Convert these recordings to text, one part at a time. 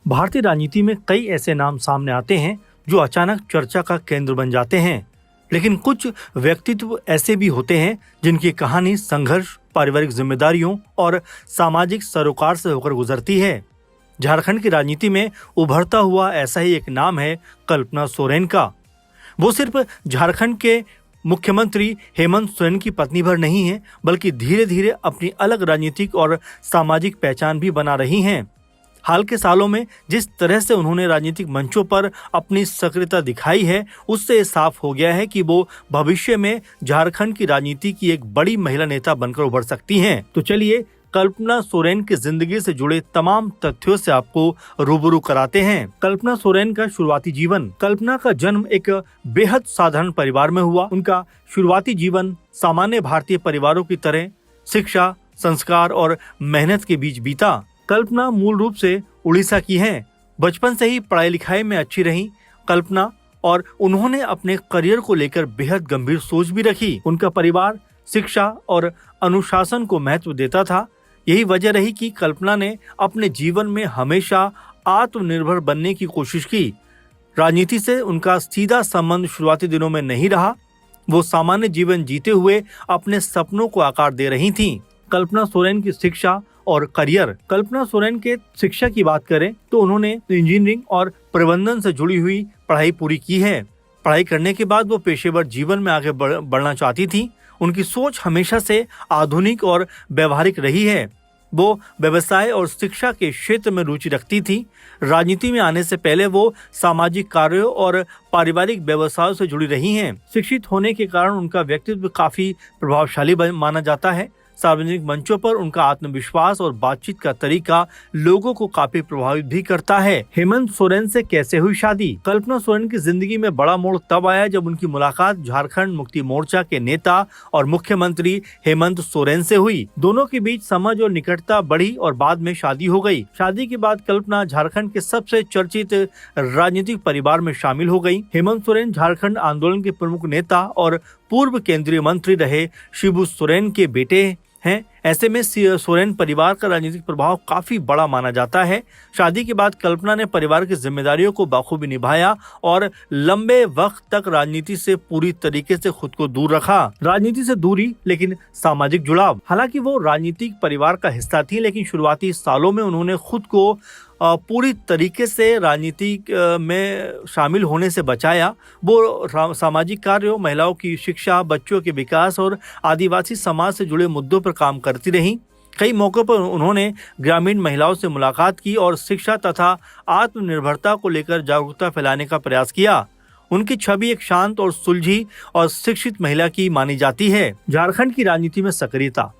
भारतीय राजनीति में कई ऐसे नाम सामने आते हैं जो अचानक चर्चा का केंद्र बन जाते हैं, लेकिन कुछ व्यक्तित्व ऐसे भी होते हैं जिनकी कहानी संघर्ष, पारिवारिक जिम्मेदारियों और सामाजिक सरोकार से होकर गुजरती है। झारखंड की राजनीति में उभरता हुआ ऐसा ही एक नाम है कल्पना सोरेन का। वो सिर्फ झारखंड के मुख्यमंत्री हेमंत सोरेन की पत्नी भर नहीं है, बल्कि धीरे धीरे अपनी अलग राजनीतिक और सामाजिक पहचान भी बना रही हैं। हाल के सालों में जिस तरह से उन्होंने राजनीतिक मंचों पर अपनी सक्रियता दिखाई है, उससे साफ हो गया है कि वो भविष्य में झारखंड की राजनीति की एक बड़ी महिला नेता बनकर उभर सकती हैं। तो चलिए कल्पना सोरेन की जिंदगी से जुड़े तमाम तथ्यों से आपको रूबरू कराते हैं। कल्पना सोरेन का शुरुआती जीवन। कल्पना का जन्म एक बेहद साधारण परिवार में हुआ। उनका शुरुआती जीवन सामान्य भारतीय परिवारों की तरह शिक्षा, संस्कार और मेहनत के बीच बीता। कल्पना मूल रूप से उड़ीसा की हैं। बचपन से ही पढ़ाई लिखाई में अच्छी रहीं कल्पना, और उन्होंने अपने करियर को लेकर बेहद गंभीर सोच भी रखी। उनका परिवार शिक्षा और अनुशासन को महत्व देता था। यही वजह रही कि कल्पना ने अपने जीवन में हमेशा आत्मनिर्भर बनने की कोशिश की। राजनीति से उनका सीधा संबंध शुरुआती दिनों में नहीं रहा। वो सामान्य जीवन जीते हुए अपने सपनों को आकार दे रही थीं। कल्पना सोरेन की शिक्षा और करियर। कल्पना सोरेन के शिक्षा की बात करें तो उन्होंने इंजीनियरिंग और प्रबंधन से जुड़ी हुई पढ़ाई पूरी की है। पढ़ाई करने के बाद वो पेशेवर जीवन में आगे बढ़ना चाहती थी। उनकी सोच हमेशा से आधुनिक और व्यवहारिक रही है। वो व्यवसाय और शिक्षा के क्षेत्र में रुचि रखती थी। राजनीति में आने से पहले वो सामाजिक कार्यों और पारिवारिक व्यवसायों से जुड़ी रही हैं। शिक्षित होने के कारण उनका व्यक्तित्व काफी प्रभावशाली माना जाता है। सार्वजनिक मंचों पर उनका आत्मविश्वास और बातचीत का तरीका लोगों को काफी प्रभावित भी करता है। हेमंत सोरेन से कैसे हुई शादी। कल्पना सोरेन की जिंदगी में बड़ा मोड़ तब आया जब उनकी मुलाकात झारखंड मुक्ति मोर्चा के नेता और मुख्यमंत्री हेमंत सोरेन से हुई। दोनों के बीच समझ और निकटता बढ़ी और बाद में शादी हो गई। शादी के बाद कल्पना झारखंड के सबसे चर्चित राजनीतिक परिवार में शामिल हो गई। हेमंत सोरेन झारखंड आंदोलन के प्रमुख नेता और पूर्व केंद्रीय मंत्री रहे शिबू सोरेन के बेटे हैं। ऐसे में सोरेन परिवार का राजनीतिक प्रभाव काफी बड़ा माना जाता है। शादी के बाद कल्पना ने परिवार की जिम्मेदारियों को बखूबी निभाया और लंबे वक्त तक राजनीति से पूरी तरीके से खुद को दूर रखा। राजनीति से दूरी लेकिन सामाजिक जुड़ाव। हालांकि वो राजनीतिक परिवार का हिस्सा थी, लेकिन शुरुआती सालों में उन्होंने खुद को पूरी तरीके से राजनीति में शामिल होने से बचाया। वो सामाजिक कार्यों, महिलाओं की शिक्षा, बच्चों के विकास और आदिवासी समाज से जुड़े मुद्दों पर काम करती रहीं। कई मौक़ों पर उन्होंने ग्रामीण महिलाओं से मुलाकात की और शिक्षा तथा आत्मनिर्भरता को लेकर जागरूकता फैलाने का प्रयास किया। उनकी छवि एक शांत और सुलझी और शिक्षित महिला की मानी जाती है। झारखंड की राजनीति में सक्रियता।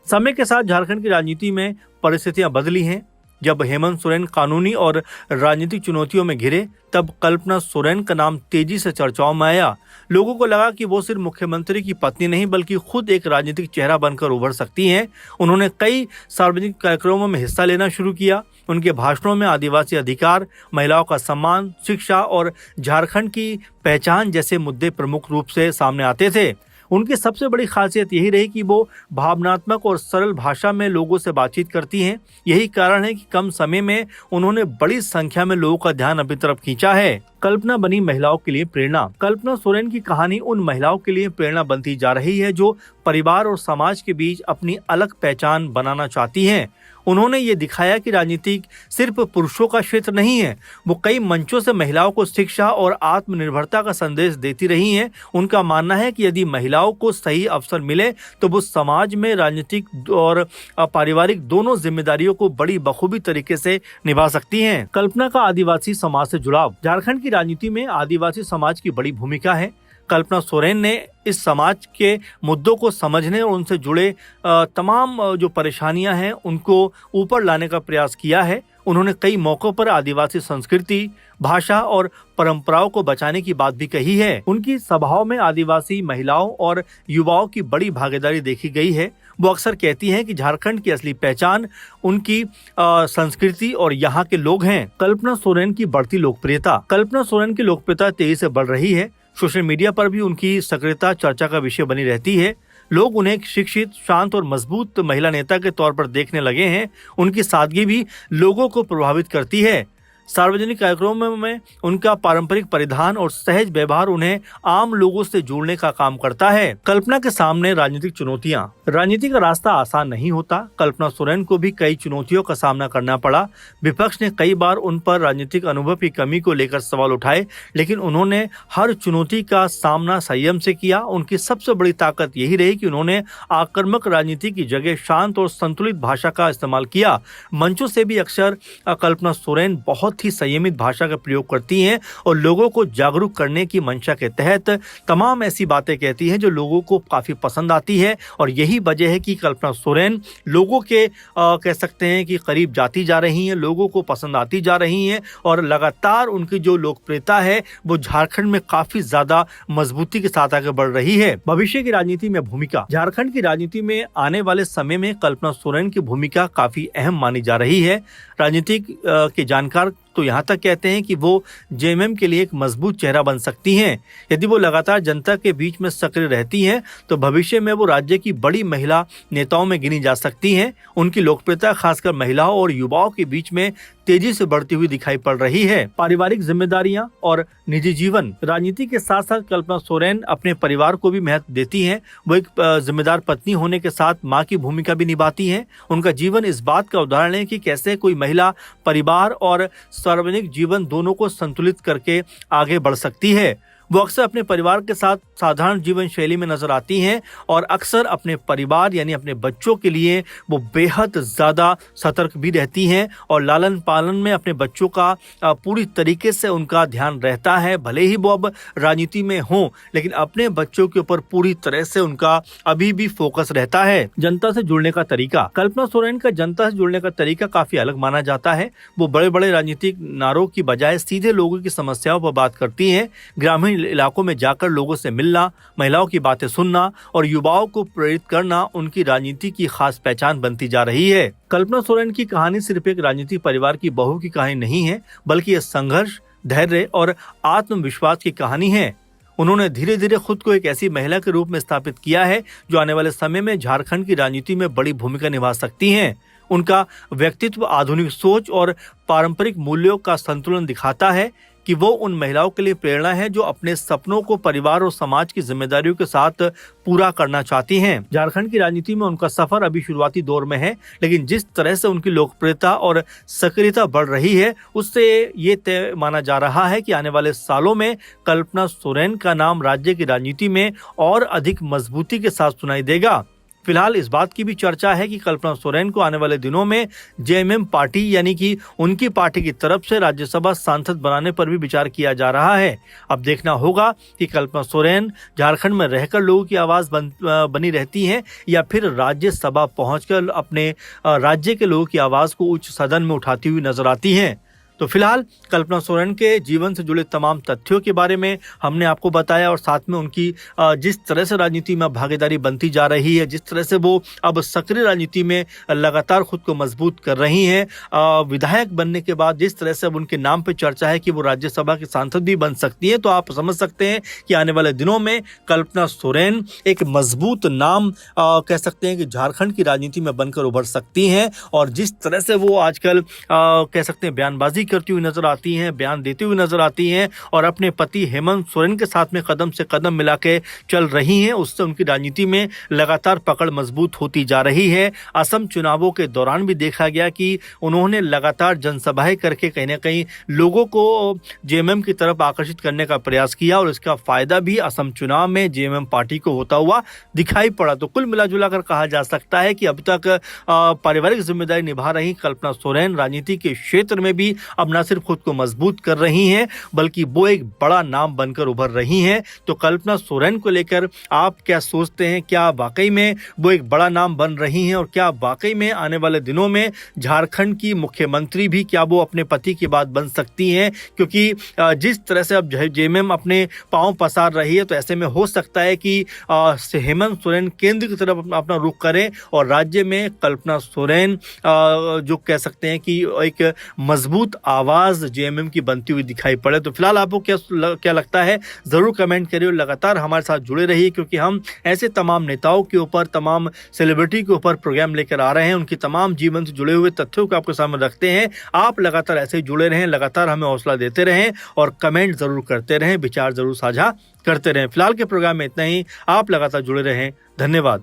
समय के साथ झारखंड की राजनीति में परिस्थितियां बदली हैं। जब हेमंत सोरेन कानूनी और राजनीतिक चुनौतियों में घिरे, तब कल्पना सोरेन का नाम तेजी से चर्चाओं में आया। लोगों को लगा कि वो सिर्फ मुख्यमंत्री की पत्नी नहीं, बल्कि खुद एक राजनीतिक चेहरा बनकर उभर सकती हैं। उन्होंने कई सार्वजनिक कार्यक्रमों में हिस्सा लेना शुरू किया। उनके भाषणों में आदिवासी अधिकार, महिलाओं का सम्मान, शिक्षा और झारखंड की पहचान जैसे मुद्दे प्रमुख रूप से सामने आते थे। उनकी सबसे बड़ी खासियत यही रही कि वो भावनात्मक और सरल भाषा में लोगों से बातचीत करती हैं। यही कारण है कि कम समय में उन्होंने बड़ी संख्या में लोगों का ध्यान अपनी तरफ खींचा है। कल्पना बनी महिलाओं के लिए प्रेरणा। कल्पना सोरेन की कहानी उन महिलाओं के लिए प्रेरणा बनती जा रही है जो परिवार और समाज के बीच अपनी अलग पहचान बनाना चाहती हैं। उन्होंने ये दिखाया कि राजनीति सिर्फ पुरुषों का क्षेत्र नहीं है। वो कई मंचों से महिलाओं को शिक्षा और आत्मनिर्भरता का संदेश देती रही हैं। उनका मानना है कि यदि महिलाओं को सही अवसर मिले तो वो समाज में राजनीतिक और पारिवारिक दोनों जिम्मेदारियों को बड़ी बखूबी तरीके से निभा सकती हैं। कल्पना का आदिवासी समाज से जुड़ाव। झारखंड की राजनीति में आदिवासी समाज की बड़ी भूमिका है। कल्पना सोरेन ने इस समाज के मुद्दों को समझने और उनसे जुड़े तमाम जो परेशानियां हैं उनको ऊपर लाने का प्रयास किया है। उन्होंने कई मौकों पर आदिवासी संस्कृति, भाषा और परंपराओं को बचाने की बात भी कही है। उनकी सभाओं में आदिवासी महिलाओं और युवाओं की बड़ी भागीदारी देखी गई है। वो अक्सर कहती हैं कि झारखंड की असली पहचान उनकी संस्कृति और यहाँ के लोग हैं। कल्पना सोरेन की बढ़ती लोकप्रियता। कल्पना सोरेन की लोकप्रियता तेजी से बढ़ रही है। सोशल मीडिया पर भी उनकी सक्रियता चर्चा का विषय बनी रहती है। लोग उन्हें एक शिक्षित, शांत और मजबूत महिला नेता के तौर पर देखने लगे हैं। उनकी सादगी भी लोगों को प्रभावित करती है। सार्वजनिक कार्यक्रमों में उनका पारंपरिक परिधान और सहज व्यवहार उन्हें आम लोगों से जोड़ने का काम करता है। कल्पना के सामने राजनीतिक चुनौतियां। राजनीति का रास्ता आसान नहीं होता। कल्पना सोरेन को भी कई चुनौतियों का सामना करना पड़ा। विपक्ष ने कई बार उन पर राजनीतिक अनुभव की कमी को लेकर सवाल उठाए, लेकिन उन्होंने हर चुनौती का सामना संयम से किया। उनकी सबसे बड़ी ताकत यही रही कि उन्होंने आक्रामक राजनीति की जगह शांत और संतुलित भाषा का इस्तेमाल किया। मंचों से भी अक्सर कल्पना सोरेन बहुत ही संयमित भाषा का प्रयोग करती हैं और लोगों को जागरूक करने की मंशा के तहत तमाम ऐसी बातें कहती हैं जो लोगों को काफी पसंद आती है। और यही वजह है कि कल्पना सोरेन लोगों के कह सकते हैं कि करीब जाती जा रही हैं, लोगों को पसंद आती जा रही हैं और लगातार उनकी जो लोकप्रियता है वो झारखंड में काफी ज्यादा मजबूती के साथ आगे बढ़ रही है। भविष्य की राजनीति में भूमिका। झारखंड की राजनीति में आने वाले समय में कल्पना सोरेन की भूमिका काफी अहम मानी जा रही है। राजनीतिक के जानकार तो यहाँ तक कहते हैं कि वो जेएमएम के लिए एक मजबूत चेहरा बन सकती हैं। यदि वो लगातार जनता के बीच में सक्रिय रहती हैं तो भविष्य में वो राज्य की बड़ी महिला नेताओं में गिनी जा सकती हैं। उनकी लोकप्रियता खासकर महिलाओं और युवाओं के बीच में तेजी से बढ़ती हुई दिखाई पड़ रही है। पारिवारिक जिम्मेदारियां और निजी जीवन। राजनीति के साथ साथ कल्पना सोरेन अपने परिवार को भी महत्व देती हैं। वो एक जिम्मेदार पत्नी होने के साथ मां की भूमिका भी निभाती हैं। उनका जीवन इस बात का उदाहरण है कि कैसे कोई महिला परिवार और सार्वजनिक जीवन दोनों को संतुलित करके आगे बढ़ सकती है। वो अक्सर अपने परिवार के साथ साधारण जीवन शैली में नजर आती हैं और अक्सर अपने परिवार यानी अपने बच्चों के लिए वो बेहद ज़्यादा सतर्क भी रहती हैं और लालन पालन में अपने बच्चों का पूरी तरीके से उनका ध्यान रहता है। भले ही वो अब राजनीति में हों, लेकिन अपने बच्चों के ऊपर पूरी तरह से उनका अभी भी फोकस रहता है। जनता से जुड़ने का तरीका। कल्पना सोरेन का जनता से जुड़ने का तरीका काफी अलग माना जाता है। वो बड़े बड़े राजनीतिक नारों की बजाय सीधे लोगों की समस्याओं पर बात करती हैं। ग्रामीण इलाकों में जाकर लोगों से मिलना, महिलाओं की बातें सुनना और युवाओं को प्रेरित करना उनकी राजनीति की खास पहचान बनती जा रही है। कल्पना सोरेन की कहानी सिर्फ एक राजनीतिक परिवार की बहू की कहानी नहीं है, बल्कि यह संघर्ष, धैर्य और आत्मविश्वास की कहानी है। उन्होंने धीरे धीरे खुद को एक ऐसी महिला के रूप में स्थापित किया है जो आने वाले समय में झारखंड की राजनीति में बड़ी भूमिका निभा सकती हैं। उनका व्यक्तित्व आधुनिक सोच और पारंपरिक मूल्यों का संतुलन दिखाता है कि वो उन महिलाओं के लिए प्रेरणा है जो अपने सपनों को परिवार और समाज की जिम्मेदारियों के साथ पूरा करना चाहती हैं। झारखंड की राजनीति में उनका सफर अभी शुरुआती दौर में है, लेकिन जिस तरह से उनकी लोकप्रियता और सक्रियता बढ़ रही है उससे ये तय माना जा रहा है कि आने वाले सालों में कल्पना सोरेन का नाम राज्य की राजनीति में और अधिक मजबूती के साथ सुनाई देगा। फिलहाल इस बात की भी चर्चा है कि कल्पना सोरेन को आने वाले दिनों में जेएमएम पार्टी यानी कि उनकी पार्टी की तरफ से राज्यसभा सांसद बनाने पर भी विचार किया जा रहा है। अब देखना होगा कि कल्पना सोरेन झारखंड में रहकर लोगों की आवाज बनी रहती हैं या फिर राज्यसभा पहुंचकर अपने राज्य के लोगों की आवाज को उच्च सदन में उठाती हुई नजर आती हैं। तो फिलहाल कल्पना सोरेन के जीवन से जुड़े तमाम तथ्यों के बारे में हमने आपको बताया और साथ में उनकी जिस तरह से राजनीति में भागीदारी बनती जा रही है, जिस तरह से वो अब सक्रिय राजनीति में लगातार खुद को मजबूत कर रही हैं, विधायक बनने के बाद जिस तरह से अब उनके नाम पे चर्चा है कि वो राज्यसभा की सांसद भी बन सकती है, तो आप समझ सकते हैं कि आने वाले दिनों में कल्पना सोरेन एक मजबूत नाम कह सकते हैं कि झारखंड की राजनीति में बनकर उभर सकती हैं। और जिस तरह से वो आजकल कह सकते हैं बयानबाजी करती हुई नजर आती हैं, बयान देती हुई नजर आती हैं और अपने पति हेमंत सोरेन के साथ में कदम से कदम मिला के चल रही हैं, उससे उनकी राजनीति में लगातार पकड़ मजबूत होती जा रही है। असम चुनावों के दौरान भी देखा गया कि उन्होंने लगातार जनसभाएं करके कहीं ना कहीं लोगों को जेएमएम की तरफ आकर्षित करने का प्रयास किया और इसका फायदा भी असम चुनाव में जेएमएम पार्टी को होता हुआ दिखाई पड़ा। तो कुल मिलाजुला कर कहा जा सकता है कि अब तक पारिवारिक जिम्मेदारी निभा रही कल्पना सोरेन राजनीति के क्षेत्र में भी अब न सिर्फ खुद को मजबूत कर रही हैं बल्कि वो एक बड़ा नाम बनकर उभर रही हैं। तो कल्पना सोरेन को लेकर आप क्या सोचते हैं? क्या वाकई में वो एक बड़ा नाम बन रही हैं और क्या वाकई में आने वाले दिनों में झारखंड की मुख्यमंत्री भी क्या वो अपने पति की बात बन सकती हैं? क्योंकि जिस तरह से अब जेएमएम अपने पांव पसार रही है तो ऐसे में हो सकता है कि हेमंत सोरेन केंद्र की तरफ अपना रुख करें और राज्य में कल्पना सोरेन जो कह सकते हैं कि एक मजबूत आवाज जेएमएम की बनती हुई दिखाई पड़े। तो फिलहाल आपको क्या लगता है, जरूर कमेंट करिए और लगातार हमारे साथ जुड़े रहिए, क्योंकि हम ऐसे तमाम नेताओं के ऊपर, तमाम सेलिब्रिटी के ऊपर प्रोग्राम लेकर आ रहे हैं, उनकी तमाम जीवन से जुड़े हुए तथ्यों को आपके सामने रखते हैं। आप लगातार ऐसे ही जुड़े रहें, लगातार हमें हौसला देते रहें और कमेंट जरूर करते रहें, विचार जरूर साझा करते रहें। फिलहाल के प्रोग्राम में इतना ही। आप लगातार जुड़े रहें। धन्यवाद।